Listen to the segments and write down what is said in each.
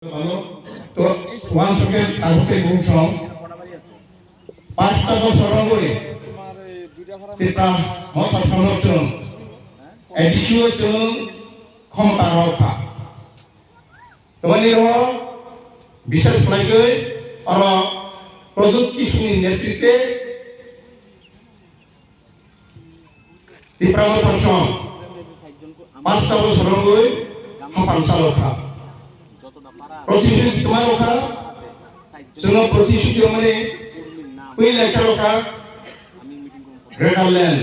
ভালো তো ওয়ান থেকে আগতে বুঝছম পাঁচটা বছর হই তিপ্রা মশা সংরক্ষণ এডিসিও जों ক্ষমতা রক্ষা তোমানি র বিশেষ ফ্লাইগৈ আর প্রযুক্তি সুনি নেতৃত্বে তিপ্রা মশা সং পাঁচটা বছর হই হামপাংসা রক্ষা प्रतिश्रुति तुम्हारा होगा सुनो प्रतिश्रुति हमारे कोई लेकर होगा ग्रेटर लैंड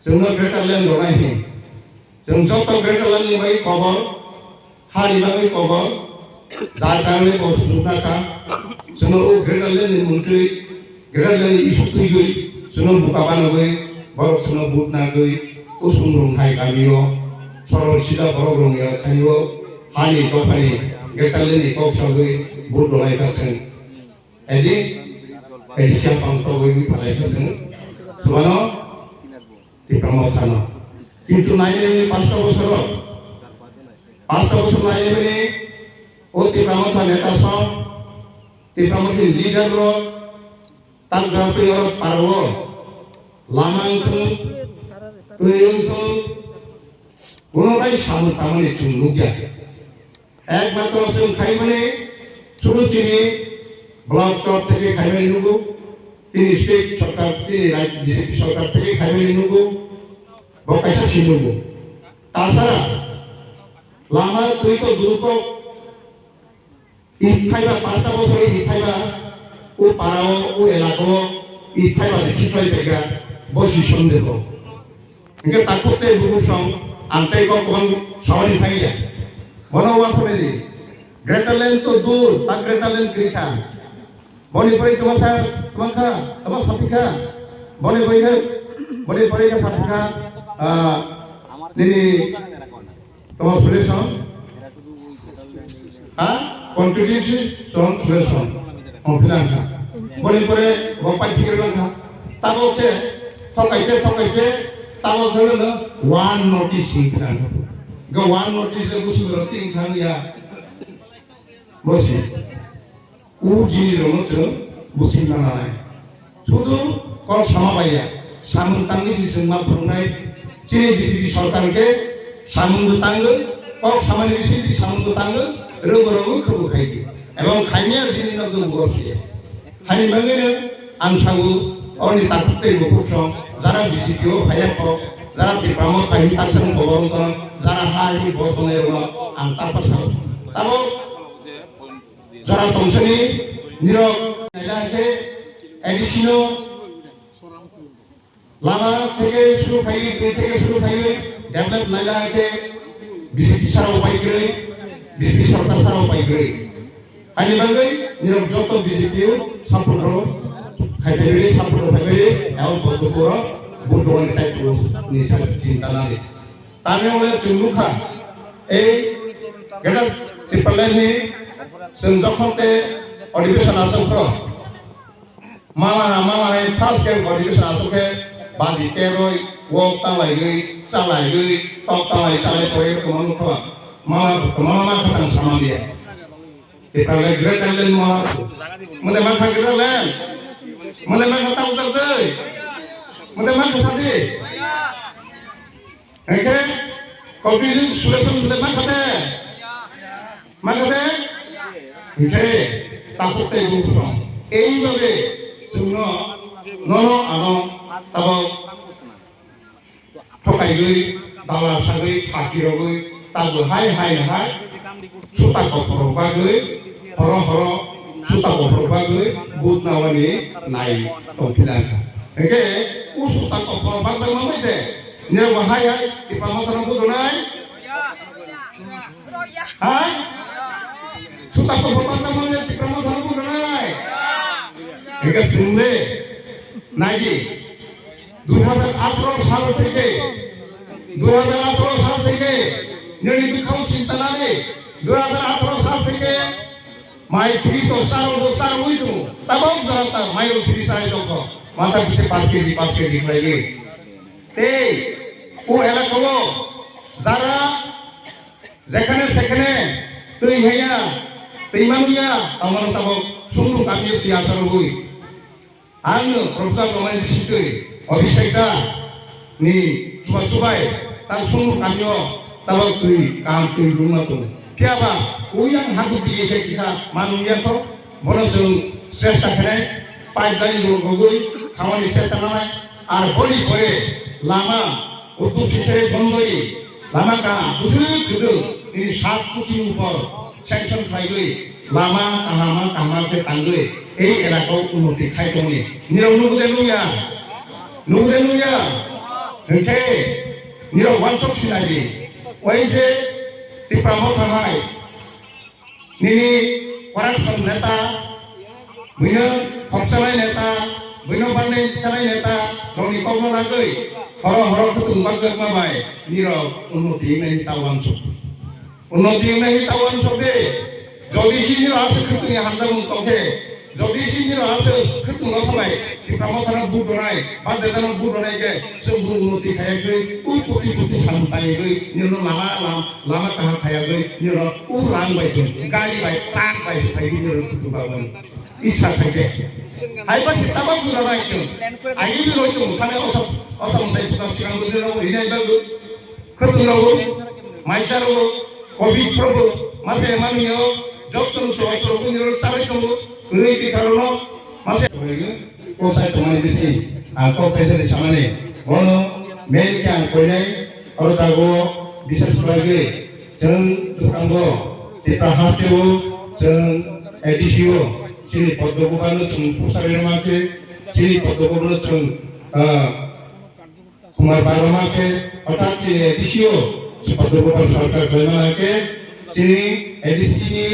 सुनो ग्रेटर लैंड होना है सुनो सब तो ग्रेटर लैंड नहीं भाई कवर हारी भाई कवर दारकार में बहुत सुनना था सुनो वो ग्रेटर लैंड मुंट्री ग्रेटर लैंड इशू की गई सुनो बुकाबान हो गई बहुत सुनो बुक ना गई उस उम्र हाई कामियो सोलो सीधा बहुत रोंगे खानियो हानी तो पानी Getalin ikau sahaja buat dolai kacang. Edi siapa angkau bagi palai kacang. Semua di promosi. কিন্তু নাইলে পাঁচটা বছর নাইলে মানে ও তিপ্রামথা নেতা সব তিপ্রামথি লিডার লো তার গাঁতে পারব লামাংথ তুইংথ কোনোটাই সামনে তামানে চুমলুকিয়া একমাত্র जों খাইমানে সুরুচিনি ব্লক তরফ থেকে খাইমানে নুগো তিনি স্টেট সরকার তিনি রাজ্য বিজেপি সরকার থেকে খাইমানে নুগো বকাইসা সিনুগো তাছাড়া লামা তুই তো দুর্গ ইথাইবা পাঁচটা বছরে ইথাইবা ও পাড়াও ও এলাকাও ইথাইবা দেখিছাই পেগা বসি সন্দেহ ইনকে তাকতে বুবুসং আন্তাই গং সাওয়ারি ফাইয়া Bono wa family Greater Land to dur tak Greater Land krika boni pari tumasa tumangka tamas sapika boni pari ka sapika dini tamas solution contribution solution konfilanka boni pare gopai pikir langka tabo ke thokaite tabo dhoro one notice sikranka Go one notice the Busu Rotin Kanya Bosi Uji Romoto Busin Tanai Sudu called Samabaya Samun Tangi is in Mapunai Chini BCB Sultanke Samun the Tangle or Samani City Samun the Tangle Robo Kubukai among Kanya Jini of the Bosia Hani Mangan Ansangu only Tapute Bukusong Zara BCB Hayako Zara di Pramot Kahi Tasang Boronton Zara Hari Botonero Antar Pasal Tabo Zara Thompsoni Niro Nilake Edisino Lama Tege Suru Kai Tege Suru Kai Develop Nilake Bisara Paigre Bisara Sarau Paigre Hani Bangai Niro Joto Bisipio Sapuro Kaiberi Sapuro Kaiberi El Botokura Budoan Taipu Nisa Cinta Nari Tanya oleh Cunduka Kita tipaleni Senjokhote Audition Asokro Mama Pas ke Audition Asokhe Bagi Teroi Wok Talai Salai Tok Talai Salai Poe Kumanuka Mama Katang sama dia Tipaleni Greater Land Mama Menemang Greater Land Menemang Katang Tertei Menemang Kesadi Oke, conclusion solution sudah makanya, oke, takutnya ibu pusong. Bagai semua nono ano tahu pakai gay, dalam sagai kaki rogai, tahu hai, suta kopro bagai, horo, suta kopro bagai, but nawani naik topilan. Oke, suta kopro bagai mana itu? Nya bahaya di pamatan aku donai. Hai? Sudah pembahasan mana di pamatan aku donai? Enggak sunde. Naiki 2018 সাল থেকে 2018 সাল থেকে নির্ণয় বিক্ষোভ চিন্তা নালে 2018 সাল থেকে মাই ফ্রি তো সার হইতো তাবক জানতা মাইল ফ্রি সাই দক মাথা পিছে 5 কেজি খাইবে এই ও এলাকাগুলো যারা যেখানে সেখানে tui hanya tui manusia taman tabok sungguh kami tiada rubui anu profesor pemain di situ Abhishekta ni coba-coba tang sungguh kami tabok tui kam tui rumah tu siapa uyang hakut di kisah manusia tu bono jeng sesta kene pipeline rugui kawani sesta namai ar boli boye lama untuk sitere bondoi lama ka busuk gitu ini 7 কোটি উপর sanction খাইগৈ Lama কাহামা কে টাঙ্গৈ এই এলাকাও উন্নতি খাইতনি নিরও নুগুদে হেতে নিরও ওয়ানসপ সিনাইবি ওই যে ত্রিপুরা থানায় নিনি corruption নেতা বুইনো খরচালাই নেতা বুইনো বান্নাই চালাই নেতা রনি কবল লাগৈ হর কুতুম বাগক মাবাই নিরও উন্নতি নাই তাওয়ানসপ unnoti nahi tawan sobe jodi sini ase khutuni handa mun toke jodi sini ase khutun samai ti pramotana budonai badetana budonai ke sembu unnoti khaya gei puti santai gei nyono lama kaha khaya gei nyono urang bai jeng gai bai tang bai pai nyono kutu bawan icha thake hai ba sitaba budonai ke ai bi loi tu khane osam dai putam chirang budero hinai ba khutun ro maisaro Covid probo masih emangnya dokter soal probo nyuruh cari kamu ini di kalau masih kau saya teman di sini aku pesan di sana nih bono main yang kau ini kalau tahu bisa sebagai jeng tukanggo si prahatyo jeng edisio sini podokuban jeng pusat rumah ke sini podokuban jeng kumar baroma ke otak sini edisio Sepadokupan sarkar ke sini edisi ini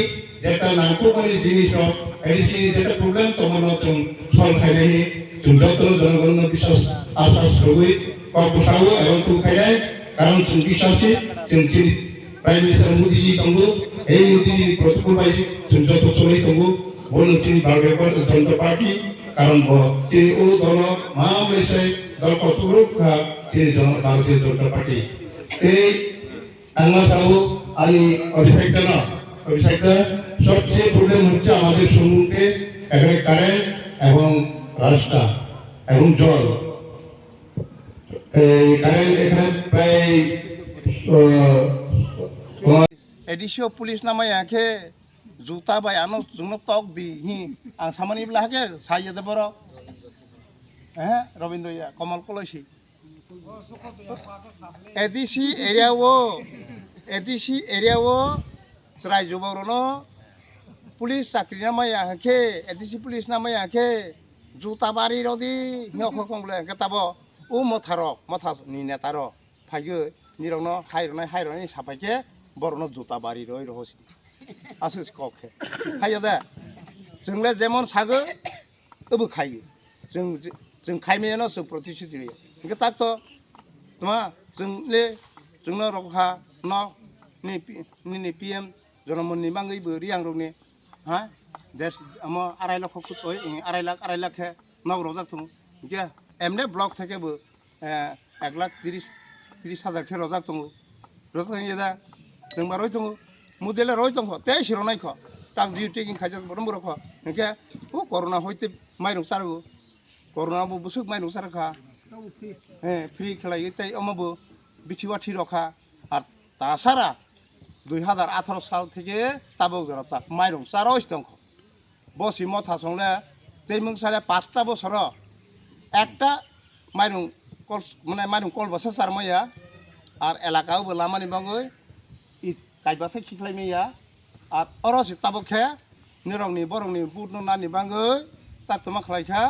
jeta nangku kali jenis edisi ini jeta problem tomono tung sol kaya ini tung jatuh jangan bisa asas rugui kau pusawu ewan tung kaya karena tung bisa sih tung sini Prime Minister Modi tunggu Modi protokol baik tung jatuh soli tunggu boleh sini bergerak untuk parti karena bahwa sini dono mau mesai dal koturuk sini dono Bharatiya Janata Party আমরা চাবো আমি অভিষেকটা সবচেয়ে problem হচ্ছে আমাদের সম্মুখে এখানে current এবং রাস্তা এবং জল এই কারেন্ট এখানে প্রায় एडिसियो पुलिस नामाय आखे जुता बाय आनो जुनो तक बि हि आं सामानि ब्ला हाके साइये दे बर रविन्द्र या कमल कलसी एडिसि एरियावो रायजो बावरनो पुलिस साख्रि नामाय आखे एडिसि पुलिस नामाय आखे जुता बारि रदि नखर कंबले केताबो उ मथा नि नेतारो फाइगो निरनो हाइरनाय साफाइके बरनो जुता बारि रय रहसि आसुस कखे हायो दे जोंले जेमन सागो ओबो खायो जों खाइमेनो जों प्रतिशुति होयो इनके ताकतो तमा जोंनो रखा न नि पीएम जनमनि बांगै बो रियां रंनि हा देश आम 2.5 लाख कुत 2.5 लाख नावरो जाथु इनके एमने ब्लक थेकेबो 1,30,000 खेरो जाथु रथां यदा जों बारय दङ मडेल रय दङ ते सिरनाय ख ताक डिउटि किन खाजों बरम बरख इनके ओ करona होइते माइरं सारगो करona बो बुसुक माइरं सारखा फ्री खेलायो ताई अमाबो बिथिवाथि रखा আর তাছাড়া 2018 সাল থেকে তাবক জনতা মাইরং চারস দङ বসি মথা সংলে তেমং সালে 5টা বছর একটা মাইরং কল মানে মাইরং কল বছর সারমায়া আর এলাকাও লামানি বাঙ্গই ই কাইবাসে খিখলাইমিয়া আর অরসি তাবকে নিরংনি বরংनि बुदनो नानि बांगै तातमा खलायखा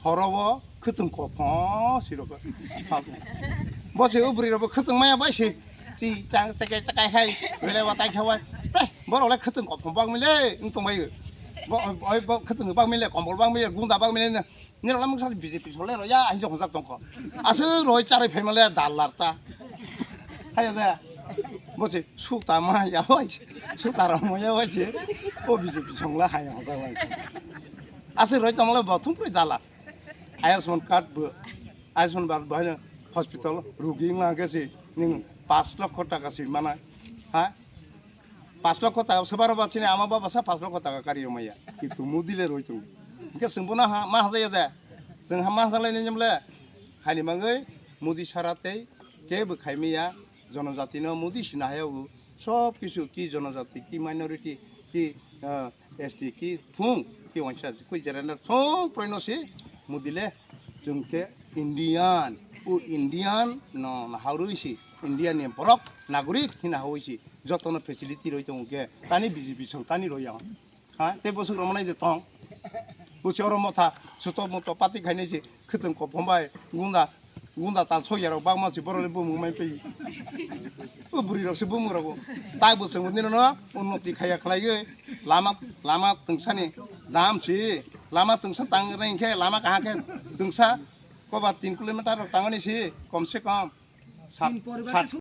हरवो खोतुं कफ सिरक बसे उब्रिरबो खोतुं माया बायसि ची चां तकाय हाय बेले वाताय खावा बरले खोतुं कफ बांमिले इंतमायो ब खोतुं बांमिले कम्बल बांमिले गुंदा बांमिले निरला मसा बीजेपी सले रया आइजो हजाक दंख आसो रय चारै फैमाले दालारता हाय दे बसे सुता माया बाय सुता रमया बायसि ओ बीजेपी संला हाय हजाक बाय आसो रय तमले बथुम प्रै दाला आयुष्मान कार्ड आयुष्मान कार्ड बाहाय हस्पिटाल रुगि लागासि नों 5 लाख टाकासि माना हा 5 লক্ষ টাকা সবার বাচ্চিনি আমার বাবা 5 লক্ষ টাকা কারিयो माइया কিন্তু মুদিলে রইতো इनके सोंबोना मा हाजायो दे जोंहा मा हाजालायनो जमले हानि मांगै मुदि साराते केबो खायमिया जनजातिनो मुदि सिना हायाव सब किसु की जनजाति की माइनरिटी की एसटी की फुं की वंशा कोई जराना सब प्रयनोसि मुदिले जोंके इंडियान उ इंडियान न हाउरुइसि इंडियान नि बरक नागरिक हिना हाउइसि जतन फेसिलिटी रइ दंगे तानि बिजिबि सौतानि रइया हा ते बसुर रमनाय जे तं बुचोर मथा सुतो मतो पाति खायनोसि खोतों खफमबाय गुंदा ताल सयाराव बाग मानसि बरले बुमुमाय फै ओ बुरिरावसो बुमुराव ताय बोसों उन्दिनो न उन्नति खाया खलायो लामा तंसानि दामसि लामा तंसा तांगनायखे लामा काहाके तंसा कबा 3 किलोमीटर तांगनिसि कम से कम 7